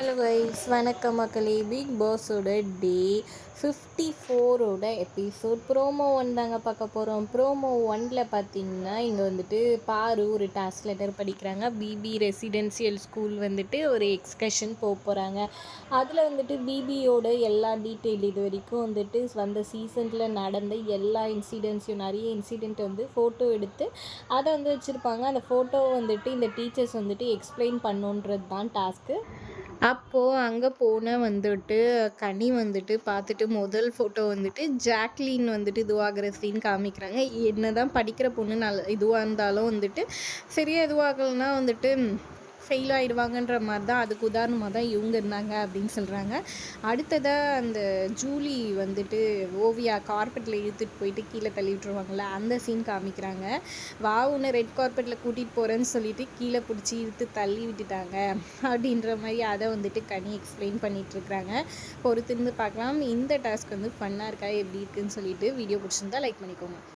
Hello guys, வணக்கம் மக்களே. Big பாஸோட டே 54ஓட episode promo one தாங்க பார்க்க போகிறோம். ப்ரோமோ ஒன்ல பார்த்தீங்கன்னா இங்கே வந்துட்டு பாரு ஒரு டாஸ்க் லெட்டர் படிக்கிறாங்க. பிபி ரெசிடென்சியல் ஸ்கூல் வந்துட்டு ஒரு எக்ஸ்கர்ஷன் போகிறாங்க. அதில் வந்துட்டு பிபியோட எல்லா டீட்டெயில் இது வரைக்கும் வந்துட்டு வந்த சீசனில் நடந்த எல்லா இன்சிடென்ட்ஸையும் நிறைய இன்சிடெண்ட் வந்து ஃபோட்டோ எடுத்து அதை வந்து வச்சுருப்பாங்க. அந்த ஃபோட்டோவை வந்துட்டு இந்த டீச்சர்ஸ் வந்துட்டு எக்ஸ்பிளைன் பண்ணுன்றது தான் டாஸ்க்கு. அப்போது அங்கே போன வந்துட்டு கனி வந்துட்டு பார்த்துட்டு முதல் ஃபோட்டோ வந்துட்டு ஜாக்லின் வந்துட்டு இதுவாகிற சீன் காமிக்கிறாங்க. என்ன தான் படிக்கிற பொண்ணு இதுவாக இருந்தாலும் வந்துட்டு சரியாக இதுவாகலைன்னா வந்துட்டு ஃபெயில் ஆகிடுவாங்கன்ற மாதிரி தான், அதுக்கு உதாரணமாக தான் இவங்க இருந்தாங்க அப்படின்னு சொல்கிறாங்க. அடுத்ததாக அந்த ஜூலி வந்துட்டு ஓவியா கார்பெட்டில் இழுத்துட்டு போயிட்டு கீழே தள்ளி விட்டுருவாங்கள்ல, அந்த சீன் காமிக்கிறாங்க. உன்னை ரெட் கார்பெட்டில் கூட்டிகிட்டு போகிறேன்னு சொல்லிட்டு கீழே பிடிச்சி இழுத்து தள்ளி விட்டுட்டாங்க அப்படின்ற மாதிரி அதை வந்துட்டு கனி எக்ஸ்பிளைன் பண்ணிகிட்ருக்குறாங்க. பொறுத்திருந்து பார்க்கலாம். இந்த டாஸ்க் வந்து ஃபன்னாக இருக்கா எப்படி இருக்குன்னு சொல்லிட்டு வீடியோ பிடிச்சிருந்தா லைக் பண்ணிக்கோங்க.